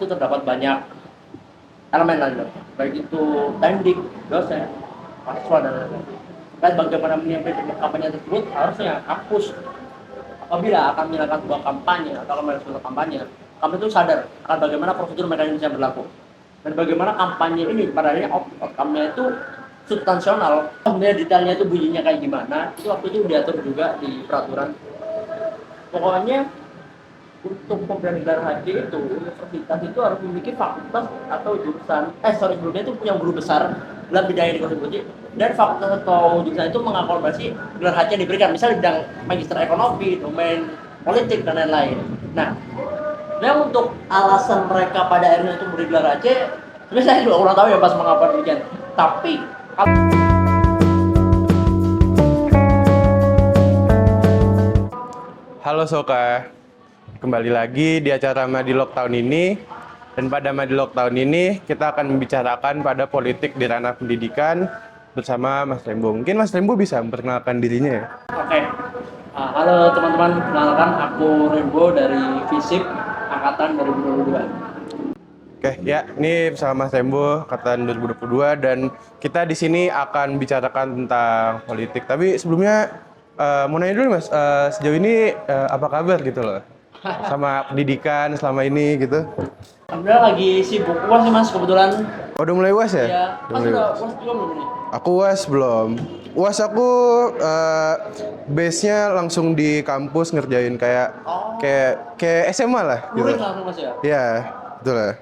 itu terdapat banyak elemen lain, baik itu teknik, dosen, mahasiswa dan lain-lain. Dan bagaimana menyampaikan kampanye tersebut harusnya kampus apabila akan menjalankan sebuah kampanye atau melakukan sebuah kampanye, kampus itu sadar akan bagaimana prosedur mekanisme yang berlaku dan bagaimana kampanye ini pada akhirnya outcome-nya itu substansional. Kemudian detailnya itu bunyinya kayak gimana, itu waktu itu diatur juga di peraturan. Pokoknya untuk pemberian gelar HJ itu universitas itu harus memiliki fakultas atau jurusan sebelumnya itu punya guru besar dalam bidang yang dikonsumsi dan fakultas atau jurusan itu mengakomodasi gelar HJ yang diberikan misalnya bidang magister ekonomi, domain politik dan lain-lain. Nah, memang untuk alasan mereka pada akhirnya untuk memberi gelar HJ sebenarnya saya juga kurang tahu ya pas mengapa demikian, tapi Halo Soka, kembali lagi di acara Madilog tahun ini. Dan pada Madilog tahun ini kita akan membicarakan pada politik di ranah pendidikan bersama Mas Rembo. Mungkin Mas Rembo bisa memperkenalkan dirinya ya? Oke. Halo teman-teman, kenalkan aku Rembo dari FISIP angkatan 2022. Oke, ya, ini bersama Mas Rembo angkatan 2022 dan kita di sini akan bicarakan tentang politik. Tapi sebelumnya mau nanya dulu Mas, sejauh ini apa kabar gitu loh? Sama pendidikan selama ini gitu? Alhamdulillah lagi sibuk UAS sih Mas kebetulan. Oh, udah mulai UAS ya? Ya, Udah Mas mulai udah UAS. UAS juga belum nih? Aku UAS belum. UAS aku base-nya langsung di kampus ngerjain kayak kayak SMA lah gitu. Luring langsung Mas ya? Iya, betul lah.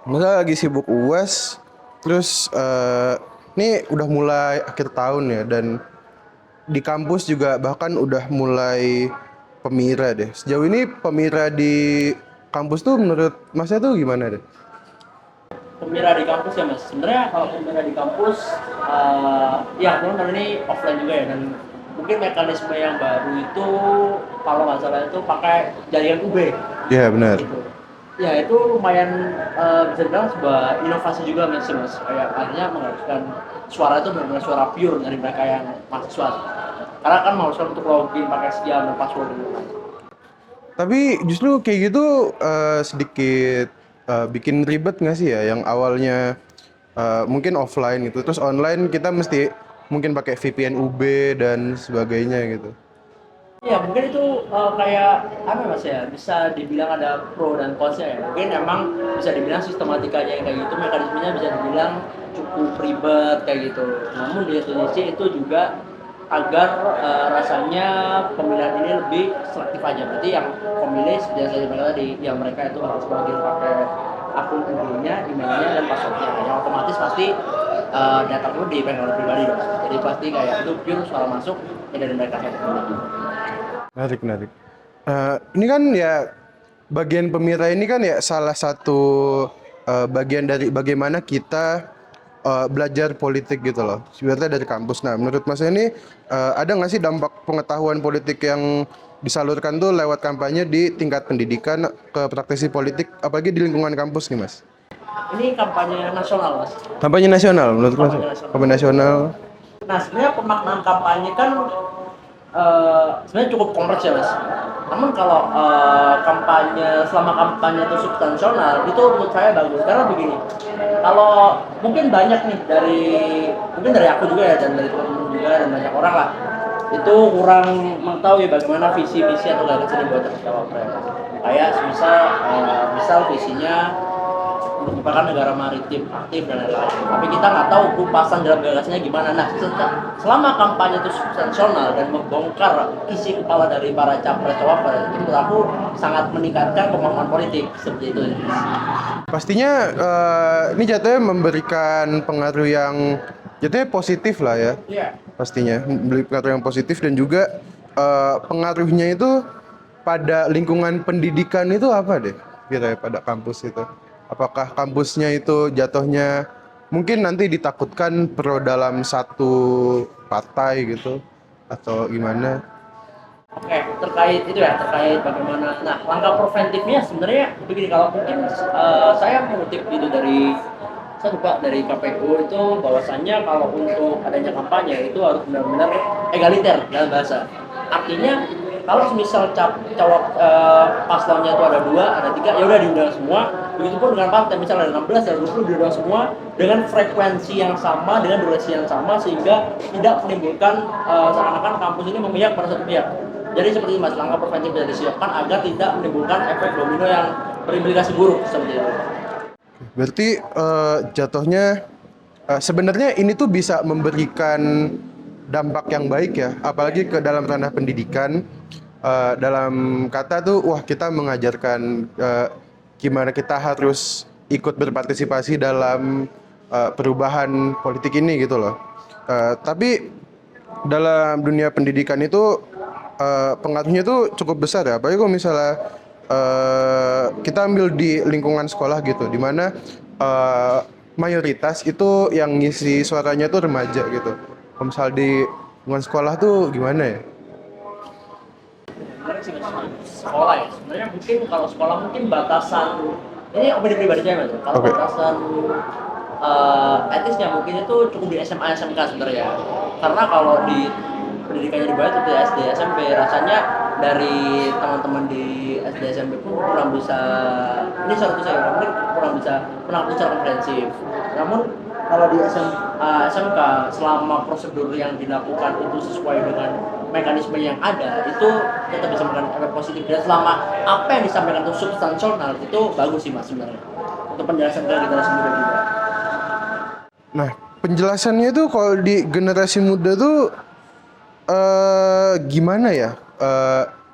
Masa lagi sibuk UAS, terus ini udah mulai akhir tahun ya dan di kampus juga bahkan udah mulai pemira deh. Sejauh ini pemira di kampus tuh menurut Masnya tuh gimana deh? Pemira di kampus ya Mas. Sebenarnya kalau pemira di kampus, ya teman-teman ini offline juga ya dan mungkin mekanisme yang baru itu kalau nggak salah itu pakai jaringan UB. Iya benar. Gitu. Ya itu lumayan bisa dibilang sebuah inovasi juga Mas. Kayak artinya mengharuskan suara itu benar-benar suara pure dari mereka yang mahasiswa. Karena kan mengharuskan untuk login pakai sekian dan password gitu kan. Tapi justru kayak gitu sedikit bikin ribet nggak sih ya? Yang awalnya mungkin offline gitu, terus online kita mesti mungkin pakai VPN UB dan sebagainya gitu. Ya mungkin itu kayak apa Mas ya, bisa dibilang ada pro dan kontra ya. Mungkin emang bisa dibilang sistematikanya yang kayak gitu, mekanismenya bisa dibilang cukup ribet kayak gitu. Namun di satu sisi itu juga agar rasanya pemilihan ini lebih selektif aja. Berarti yang pemilih biasanya mereka tadi, yang mereka itu harus login pakai akun emailnya, dan passwordnya. Yang otomatis pasti data itu dipegang oleh pribadi dong. Jadi pasti kayak itu pure soal masuk dari mereka yang pemilih. Menarik. Ini kan ya bagian pemira ini kan ya salah satu bagian dari bagaimana kita belajar politik gitu loh. Sebenarnya dari kampus. Nah, menurut Mas ini ada nggak sih dampak pengetahuan politik yang disalurkan tuh lewat kampanye di tingkat pendidikan ke praktisi politik, apalagi di lingkungan kampus nih Mas? Ini kampanye nasional, Mas. Kampanye nasional menurut Mas? Kampanye nasional. Kampanye nasional. Nah, sebenarnya pemaknaan kampanye kan sebenarnya cukup kompleks ya, Mas. Namun kalau kampanye selama kampanye itu substansional, itu menurut saya bagus. Karena begini, kalau mungkin banyak nih mungkin dari aku juga ya dan dari teman-teman juga dan banyak orang lah, itu kurang mengetahui bagaimana visi misi atau gagasan yang dibuat oleh cawapres. Kayak misal visinya merupakan negara maritim aktif dan lain-lain. Tapi kita nggak tahu kupasan dalam gagasannya gimana. Nah, selama kampanye itu substansional dan membongkar isi kepala dari para capres cawapres, itu menurut aku sangat meningkatkan pemahaman politik seperti itu. Pastinya ini jatuhnya memberikan pengaruh yang jatuhnya positif lah ya. Iya. Pastinya memberi pengaruh yang positif dan juga pengaruhnya itu pada lingkungan pendidikan itu apa deh kira-kira pada kampus itu? Apakah kampusnya itu jatuhnya mungkin nanti ditakutkan pro dalam satu partai gitu atau gimana? Oke, terkait bagaimana. Nah, langkah preventifnya sebenarnya begini, kalau mungkin saya mengutip itu saya lupa dari KPU itu bahwasannya kalau untuk adanya kampanye itu harus benar-benar egaliter dalam bahasa. Artinya kalau misal cawap paslonnya itu ada 2, ada 3, ya udah diundang semua. Begitupun dengan partai, misalnya ada 16, ada 20 diundang semua dengan frekuensi yang sama, dengan durasi yang sama, sehingga tidak menimbulkan seakan-akan kampus ini memihak pada satu pihak. Jadi seperti itu Mas, langkah preventif bisa disiapkan agar tidak menimbulkan efek domino yang berimplikasi buruk seperti itu. Berarti jatuhnya sebenarnya ini tuh bisa memberikan dampak yang baik ya, apalagi ke dalam ranah pendidikan. Dalam kata tuh, wah kita mengajarkan gimana kita harus ikut berpartisipasi dalam perubahan politik ini gitu loh. Tapi dalam dunia pendidikan itu pengaruhnya tuh cukup besar ya, apalagi kalau misalnya kita ambil di lingkungan sekolah gitu, di mana mayoritas itu yang ngisi suaranya tuh remaja gitu. Kalau misal di lingkungan sekolah tuh gimana ya? Menarik sih Mas. Sekolah ya, sebenarnya mungkin kalau sekolah mungkin batasan, ini opini pribadi saya Mas, kalau Oke. batasan etisnya mungkin itu cukup di SMA SMK sebenarnya, karena kalau di pendidikannya di bawah itu di SD SMP rasanya dari teman-teman di SD SMP pun kurang bisa, ini suatu saya mungkin kurang bisa menangkap secara komprehensif. Namun kalau di SMK selama prosedur yang dilakukan itu sesuai dengan mekanisme yang ada, itu tetap bisa memberikan efek positif, dan selama apa yang disampaikan itu substansional, itu bagus sih Mas sebenarnya untuk penjelasan ke generasi muda juga. Nah, penjelasannya tuh kalau di generasi muda tuh gimana ya?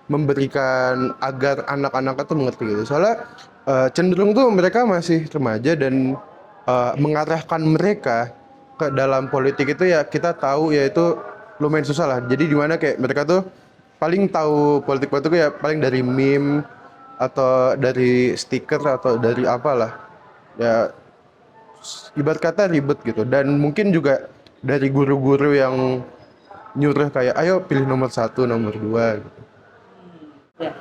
Memberikan agar anak-anak itu mengerti gitu. Soalnya cenderung tuh mereka masih remaja, dan mengarahkan mereka ke dalam politik itu ya kita tahu ya itu lumayan susah lah. Jadi di mana kayak mereka tuh paling tahu politik-politik ya paling dari meme atau dari stiker atau dari apalah. Ya ibarat kata ribet gitu, dan mungkin juga dari guru-guru yang nyuruh kayak ayo pilih nomor 1, nomor 2 gitu. Ya,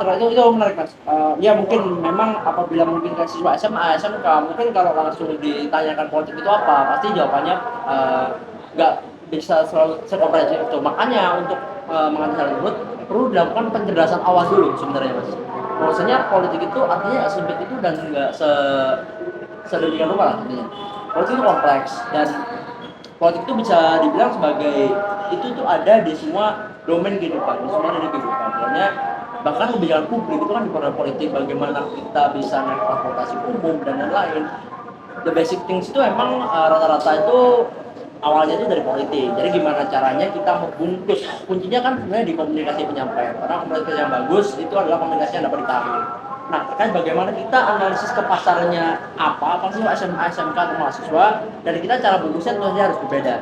terkait itu menarik Mas. Ya mungkin memang apabila mungkin ke siswa SMA, SMK, mungkin kalau langsung ditanyakan politik itu apa, pasti jawabannya nggak bisa selalu sekomprehensif itu. Makanya untuk mengatasi hal tersebut perlu dilakukan penjelasan awal dulu sebenarnya Mas. Bahwasanya politik itu artinya nggak sempit itu dan nggak sedemikian rupa lah intinya. Politik itu kompleks, dan politik itu bisa dibilang sebagai itu tuh ada di semua domain kehidupan, di semua dari kehidupan. Soalnya bahkan kebijakan publik itu kan di politik, bagaimana kita bisa naik transportasi umum dan lain-lain. The basic things itu emang rata-rata itu awalnya itu dari politik. Jadi gimana caranya kita membungkus, kuncinya kan sebenarnya di komunikasi penyampaian. Karena komunikasi yang bagus itu adalah komunikasi yang dapat ditarik. Nah, terkait bagaimana kita analisis ke pasarnya apa sih SMA, SMK atau mahasiswa, dan kita cara bungkusnya tentunya harus berbeda.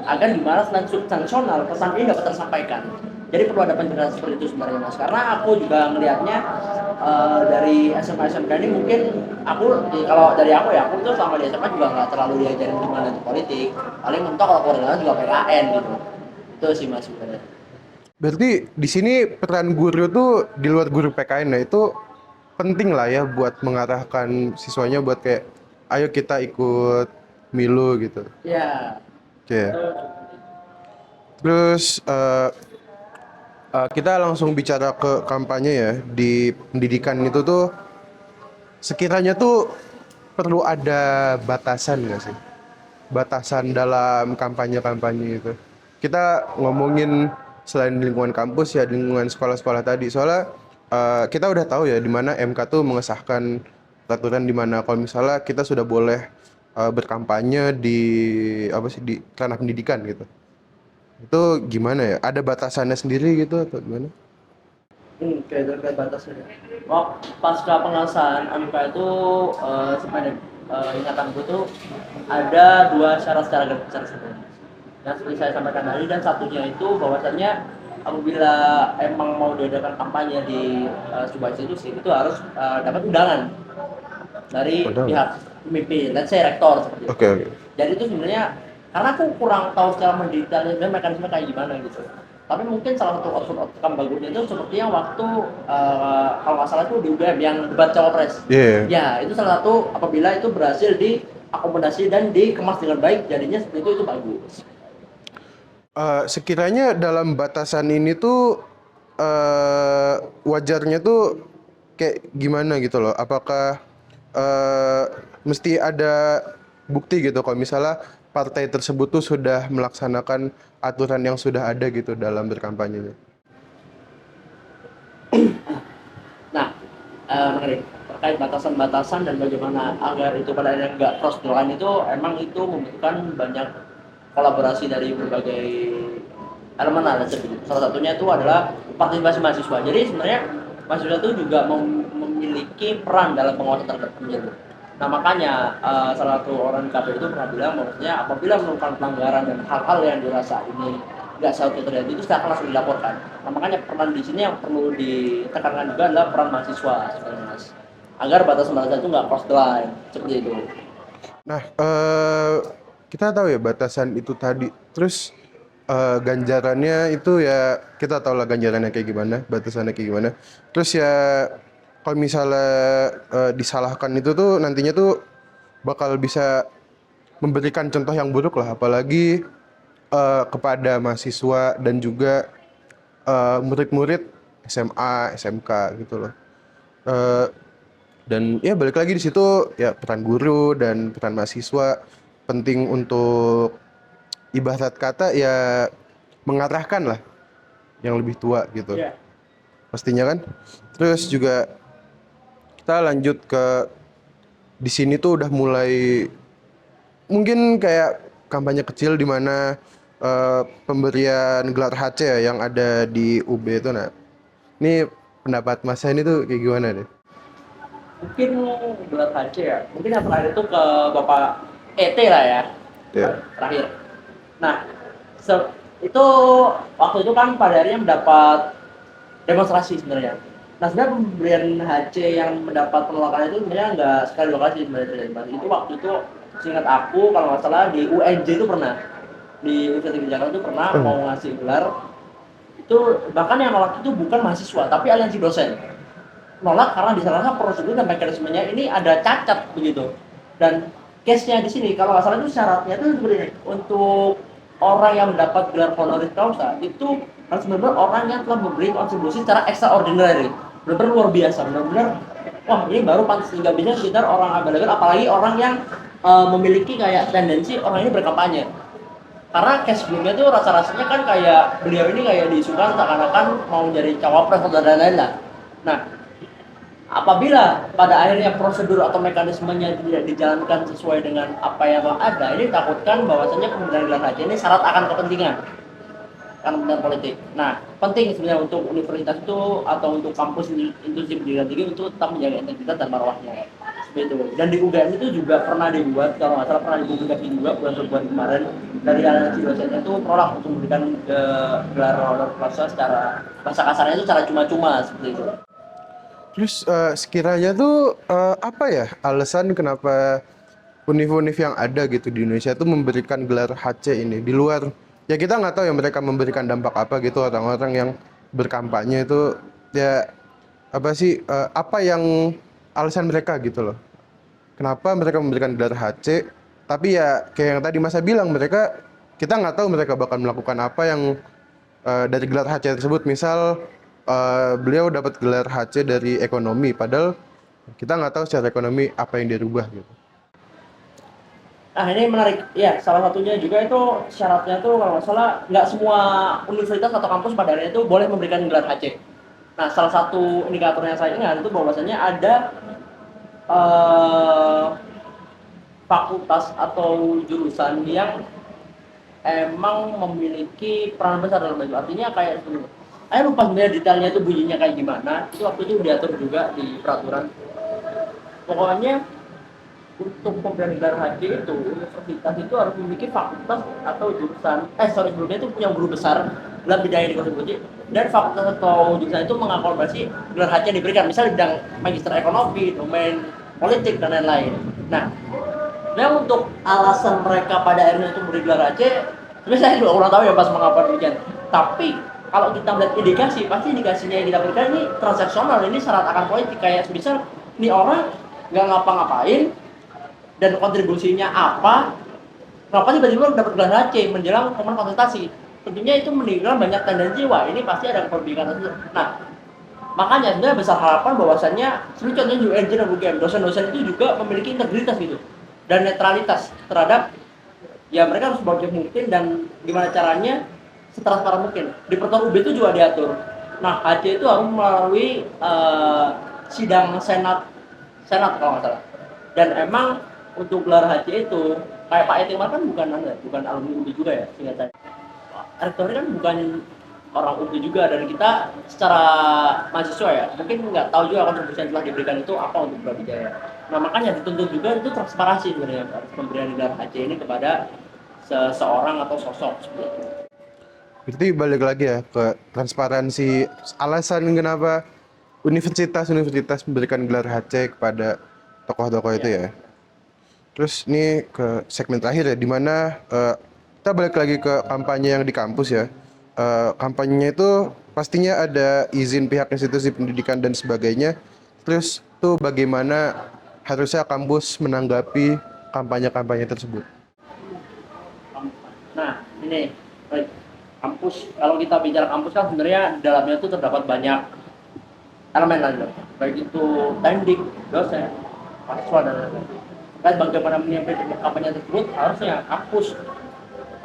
Agar gimana selain substansional, pesan ini dapat tersampaikan. Jadi perlu ada penjelasan seperti itu sebenarnya Mas. Karena aku juga ngelihatnya dari SMA, SMK ini mungkin kalau dari aku ya, aku tuh selama di SMA juga nggak terlalu diajarin gimana itu politik. Paling mentok kalau keluarga juga PKN gitu. Itu sih Mas sebenarnya. Berarti di sini peran guru tuh di luar guru PKN, nah itu penting lah ya buat mengarahkan siswanya buat kayak ayo kita ikut milu gitu. Ya. Oke. Terus kita langsung bicara ke kampanye ya. Di pendidikan itu tuh sekiranya tuh perlu ada batasan nggak sih? Batasan dalam kampanye-kampanye itu. Kita ngomongin selain di lingkungan kampus ya, di lingkungan sekolah-sekolah tadi. Soalnya kita udah tahu ya di mana MK tuh mengesahkan peraturan di mana kalau misalnya kita sudah boleh berkampanye di apa sih di ranah pendidikan gitu. Itu gimana ya? Ada batasannya sendiri gitu atau gimana? Kayak terkait batasnya. Oh, pasca pengasahan MK itu sebenarnya ingatanku tuh ada 2 syarat secara garis besar sebenarnya. Yang seperti saya sampaikan tadi, dan satunya itu bahwasannya apabila emang mau diadakan kampanye di sebuah institusi itu harus dapat undangan dari Undangan? pihak pemimpin, let's say rektor seperti itu. Oke, oke. Jadi itu sebenarnya karena aku kurang tahu secara mendetailnya sebenarnya mekanisme kayak gimana gitu. Tapi mungkin salah satu outcome bagusnya itu seperti yang waktu kalau nggak salah itu di UGM yang debat cawapres. Iya. Ya itu salah satu, apabila itu berhasil diakomodasi dan dikemas dengan baik, jadinya seperti itu bagus. Sekiranya dalam batasan ini tuh wajarnya tuh kayak gimana gitu loh? Apakah eh, mesti ada bukti gitu kalau misalnya partai tersebut tuh sudah melaksanakan aturan yang sudah ada gitu dalam berkampanye? Nah, menarik terkait batasan-batasan dan bagaimana agar itu pada akhirnya nggak cross the line itu emang itu membutuhkan banyak kolaborasi dari berbagai elemen lah. Salah satunya itu adalah partisipasi mahasiswa. Jadi sebenarnya mahasiswa itu juga memiliki peran dalam pengawasan terhadap pemilu. Nah makanya salah satu orang di KPU itu pernah bilang bahwasanya apabila menemukan pelanggaran dan hal-hal yang dirasa ini nggak seharusnya terjadi itu sudah akan langsung dilaporkan. Nah makanya peran di sini yang perlu ditekankan juga adalah peran mahasiswa sebenarnya mas, agar batasan-batasan itu nggak cross the line seperti itu. Nah, kita tahu ya batasan itu tadi. Terus ganjarannya itu ya kita tahu lah ganjarannya kayak gimana, batasannya kayak gimana. Terus ya kalau misalnya disalahkan itu tuh nantinya tuh bakal bisa memberikan contoh yang buruk lah, apalagi kepada mahasiswa dan juga murid-murid SMA, SMK gitu loh. Eh, dan ya balik lagi di situ ya peran guru dan peran mahasiswa penting untuk ibarat kata ya mengarahkan lah yang lebih tua gitu Ya. pastinya kan. Terus juga kita lanjut ke di sini tuh udah mulai mungkin kayak kampanye kecil di mana pemberian gelar HC ya yang ada di UB itu. Nah ini pendapat Mas ini tuh kayak gimana deh? Mungkin gelar HC ya, mungkin yang terakhir itu ke Bapak ET lah ya, Ya. terakhir. Nah, itu waktu itu kan pada akhirnya mendapat demonstrasi sebenarnya. Nah sebenarnya pemberian HC yang mendapat penolakan itu sebenarnya nggak sekali dua kali sebenarnya. Itu waktu itu seingat aku kalau nggak salah di UNJ itu pernah, di Universitas Jakarta itu pernah mau ngasih gelar itu, bahkan yang nolak itu bukan mahasiswa tapi aliansi dosen. Nolak karena di sana prosedur dan mekanismenya ini ada cacat begitu. Dan case-nya di sini kalau nggak salah itu syaratnya itu sebenarnya untuk orang yang mendapat gelar honoris causa itu harus benar-benar orang yang telah memberi kontribusi secara extraordinary, benar-benar luar biasa, benar-benar wah ini baru pantas tinggal bisa sekitar orang available, apalagi orang yang memiliki kayak tendensi orang ini berkampanye. Karena case sebelumnya tuh rasa-rasanya kan kayak beliau ini kayak diisukan seakan-akan mau jadi cawapres atau lain-lain lah. Nah, apabila pada akhirnya prosedur atau mekanismenya tidak dijalankan sesuai dengan apa yang ada, ini takutkan bahwasanya pemberian gelar HC ini syarat akan kepentingan, kan kepentingan politik. Nah, penting sebenarnya untuk universitas itu atau untuk kampus institusi pendidikan tinggi untuk tetap menjaga integritas dan marwahnya. Seperti itu. Dan di UGM itu juga pernah dibuat, kalau nggak salah pernah dipublikasi juga bulan Februari kemarin dari aliansi dosennya itu prolog untuk memberikan gelar honor causa secara bahasa kasarnya itu secara cuma-cuma seperti itu. Terus sekiranya tuh apa ya alasan kenapa univ-univ yang ada gitu di Indonesia tuh memberikan gelar HC ini di luar ya kita nggak tahu ya mereka memberikan dampak apa gitu orang-orang yang berkampanye itu ya apa sih apa yang alasan mereka gitu loh, kenapa mereka memberikan gelar HC tapi ya kayak yang tadi Masa bilang mereka kita nggak tahu mereka bakal melakukan apa yang dari gelar HC tersebut. Misal beliau dapat gelar HC dari ekonomi padahal kita nggak tahu secara ekonomi apa yang dia rubah gitu. Nah ini menarik, ya salah satunya juga itu syaratnya tuh kalau nggak salah nggak semua universitas atau kampus pada akhirnya itu boleh memberikan gelar HC. Nah salah satu indikator yang saya ingat itu bahwasanya ada eh, fakultas atau jurusan yang emang memiliki peran besar dalam itu. Artinya kayak itu, saya lupa sebenarnya detailnya itu bunyinya kayak gimana. Itu waktu itu diatur juga di peraturan. Pokoknya untuk pemberian gelar HC itu universitas itu harus memiliki fakultas atau jurusan sebelumnya itu punya guru besar dalam bidang yang dikonsumsi, dan fakultas atau jurusan itu mengakomodasi gelar HC yang diberikan misal di bidang magister ekonomi, domain politik dan lain-lain. Nah, untuk alasan mereka pada akhirnya itu memberi gelar HC sebenarnya saya juga kurang tahu ya pas mengapa demikian, tapi kalau kita melihat indikasi, pasti indikasinya yang kita berikan ini transaksional, ini syarat akan politik, kayak misal ini orang nggak ngapa-ngapain dan kontribusinya apa, kenapa tiba-tiba dapat gelar HC menjelang momen kontestasi. tentunya itu meninggalkan banyak tendensi, wah ini pasti ada keperbikaan tersebut. Nah, makanya sebenarnya besar harapan bahwasannya seperti contohnya juga engineer UGM, dosen-dosen itu juga memiliki integritas gitu dan netralitas terhadap, ya mereka harus sebagai mungkin dan gimana caranya setransparan mungkin. Di peraturan UB itu juga diatur. Nah, HC itu harus melalui sidang senat kalau nggak salah. Dan emang untuk gelar HC itu kayak Pak Etimar kan bukan alumni UB juga ya, seingat saya. Rektornya kan bukan orang UB juga, dan kita secara mahasiswa ya mungkin nggak tahu juga kontribusi yang telah diberikan itu apa untuk Brawijaya. Nah makanya dituntut juga itu transparansi sebenarnya pemberian gelar HC ini kepada seseorang atau sosok seperti itu. Berarti balik lagi ya ke transparansi, alasan kenapa universitas memberikan gelar HC kepada tokoh-tokoh itu ya. Terus ini ke segmen terakhir ya, dimana kita balik lagi ke kampanye yang di kampus ya. Kampanyenya itu pastinya ada izin pihak institusi pendidikan dan sebagainya. Terus tuh bagaimana harusnya kampus menanggapi kampanye-kampanye tersebut? Nah ini kampus, kalau kita bicara kampus kan sebenarnya di dalamnya itu terdapat banyak elemen lain, baik itu teknik, dosen, mahasiswa dan lain-lain. Dan bagaimana menyampaikan kampanye tersebut, harusnya kampus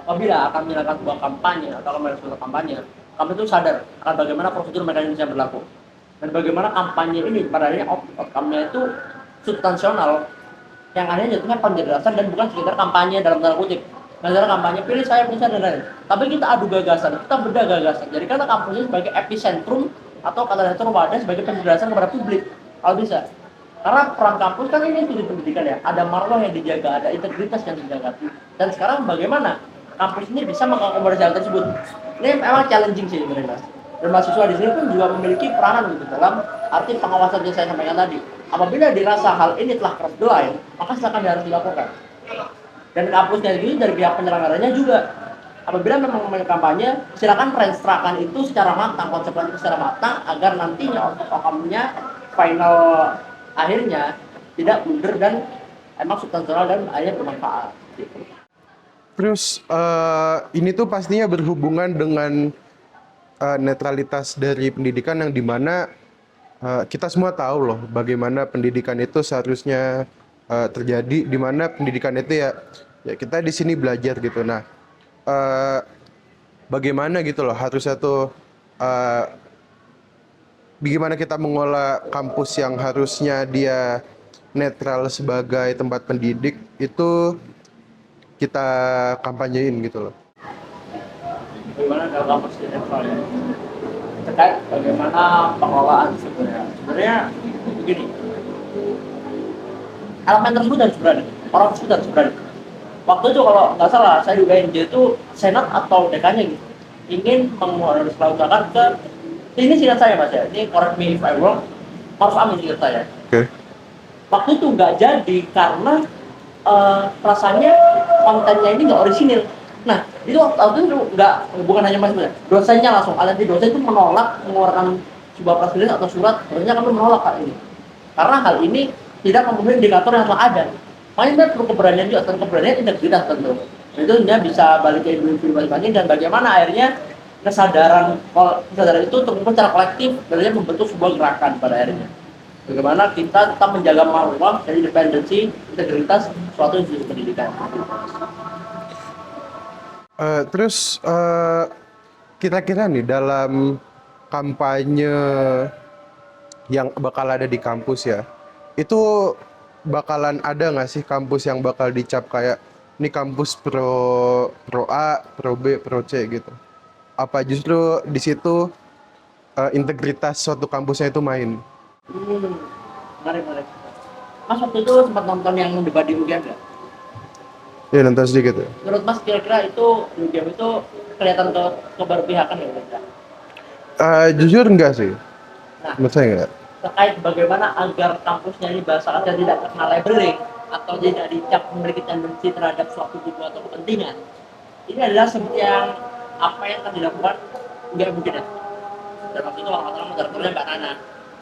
apabila akan menjalankan sebuah kampanye atau melakukan sebuah kampanye, kampus itu sadar akan bagaimana prosedur mekanisme yang berlaku dan bagaimana kampanye ini pada akhirnya outcome-nya itu substansional, yang akhirnya jatuhnya penjelasan dan bukan sekedar kampanye dalam tanda kutip. Misalnya kampanye pilih saya dan lain-lain, tapi kita adu gagasan, kita beda gagasan. Jadi kata kampus ini sebagai epicentrum atau katalisator wadah sebagai penjelasan kepada publik kalau bisa. Karena peran kampus kan ini institusi pendidikan ya, ada marwah yang dijaga, ada integritas yang dijaga. Dan sekarang bagaimana kampus ini bisa mengakomodasi hal tersebut? Ini memang challenging sih sebenarnya, Mas. Dan mahasiswa di sini pun juga memiliki peranan gitu dalam arti pengawasan yang saya sampaikan tadi. Apabila dirasa hal ini telah cross the line, maka silakan harus dilakukan. Dan kampusnya itu dari pihak penyelenggaranya juga. Apabila memang kampanye, silakan registrakan itu secara matang, konsepnya itu secara matang agar nantinya outcome-nya final akhirnya tidak blunder dan emang substansial dan akhirnya bermanfaat. Terus ini tuh pastinya berhubungan dengan netralitas dari pendidikan, yang dimana kita semua tahu loh bagaimana pendidikan itu seharusnya terjadi, dimana pendidikan itu ya kita di sini belajar gitu. Nah, bagaimana gitu loh harusnya tuh bagaimana kita mengolah kampus yang harusnya dia netral sebagai tempat pendidik itu kita kampanyein gitu loh. Bagaimana kalau kampus netral ya? Terkait bagaimana pengelolaan sebenarnya begini. Elemen tersebut harus berani, orang tersebut harus berani. Waktu itu kalau nggak salah, saya juga NJ itu senat atau dekannya gitu ingin melakukan ke ini singkat saya Mas ya, ini correct me if I wrong, Maruf Amin singkat saya. Oke. Waktu itu nggak jadi karena rasanya kontennya ini nggak orisinil. Nah itu waktu itu nggak, bukan hanya Mas ya, dosennya langsung, aliansi dosen itu menolak mengeluarkan sebuah press release atau surat, dosennya kami menolak hal ini karena hal ini tidak memenuhi indikator yang telah ada. Makanya perlu keberanian juga, dan keberanian integritas tentu. Itu dia bisa balik ke individu masing-masing, dan bagaimana akhirnya kesadaran itu terkumpul secara kolektif dan membentuk sebuah gerakan pada akhirnya. Bagaimana kita tetap menjaga marwah dan independensi, integritas suatu institusi pendidikan. Terus kira-kira nih dalam kampanye yang bakal ada di kampus ya, itu bakalan ada nggak sih kampus yang bakal dicap kayak ini kampus pro A, pro B, pro C gitu? Apa justru di situ integritas suatu kampusnya itu main? Menarik. Mas waktu itu sempat nonton yang debat di UGM nggak? Ya nonton sedikit ya. Menurut Mas kira-kira itu UGM itu kelihatan keberpihakan ya? Jujur enggak sih. Nah, Menurut saya enggak. terkait bagaimana agar kampusnya ini bahasa dan tidak terkena labeling atau tidak dicap memiliki tendensi terhadap suatu kubu atau kepentingan. Ini adalah seperti yang apa yang akan dilakukan nggak mungkin ya. Dan waktu itu kalau moderatornya Mbak Nana.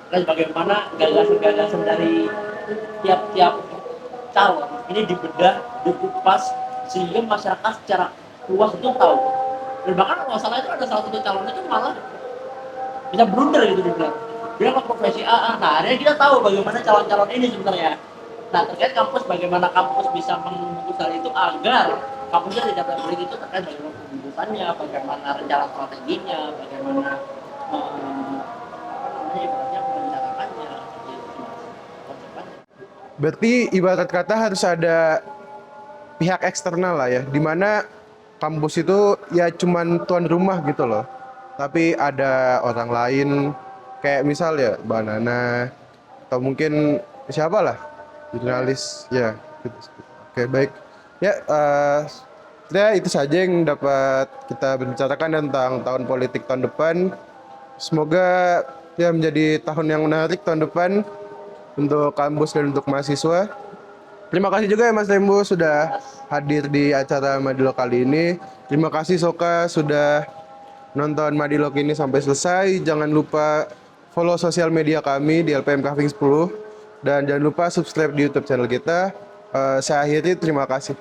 Terus bagaimana gagasan-gagasan dari tiap-tiap calon ini dibedah, dikupas sehingga masyarakat secara luas itu tahu Dan bahkan kalau nggak salah itu ada salah satu calon itu malah bisa blunder gitu dibilang. Dia ke profesi A. Nah, akhirnya kita tahu bagaimana calon-calon ini sebenarnya. Nah, terkait kampus, bagaimana kampus bisa membungkus hal itu agar kampusnya tidak terbelit itu terkait bagaimana pembungkusannya, bagaimana rencana strateginya, bagaimana apa namanya ibaratnya perencanaannya, gitu sih, Mas. Konsepnya. Berarti ibarat kata harus ada pihak eksternal lah ya, dimana kampus itu ya cuman tuan rumah gitu loh. Tapi ada orang lain, kayak misal ya Mbak Nana, atau mungkin siapa lah, jurnalis, ya. Gitu. Oke, baik. Ya, ya itu saja yang dapat kita bicarakan tentang tahun politik tahun depan. Semoga ya menjadi tahun yang menarik tahun depan untuk kampus dan untuk mahasiswa. Terima kasih juga ya Mas Rembo sudah hadir di acara Madilog kali ini. Terima kasih Soka sudah nonton Madilog ini sampai selesai. Jangan lupa follow sosial media kami di LPM Kaving 10 dan jangan lupa subscribe di YouTube channel kita. Saya akhiri, terima kasih.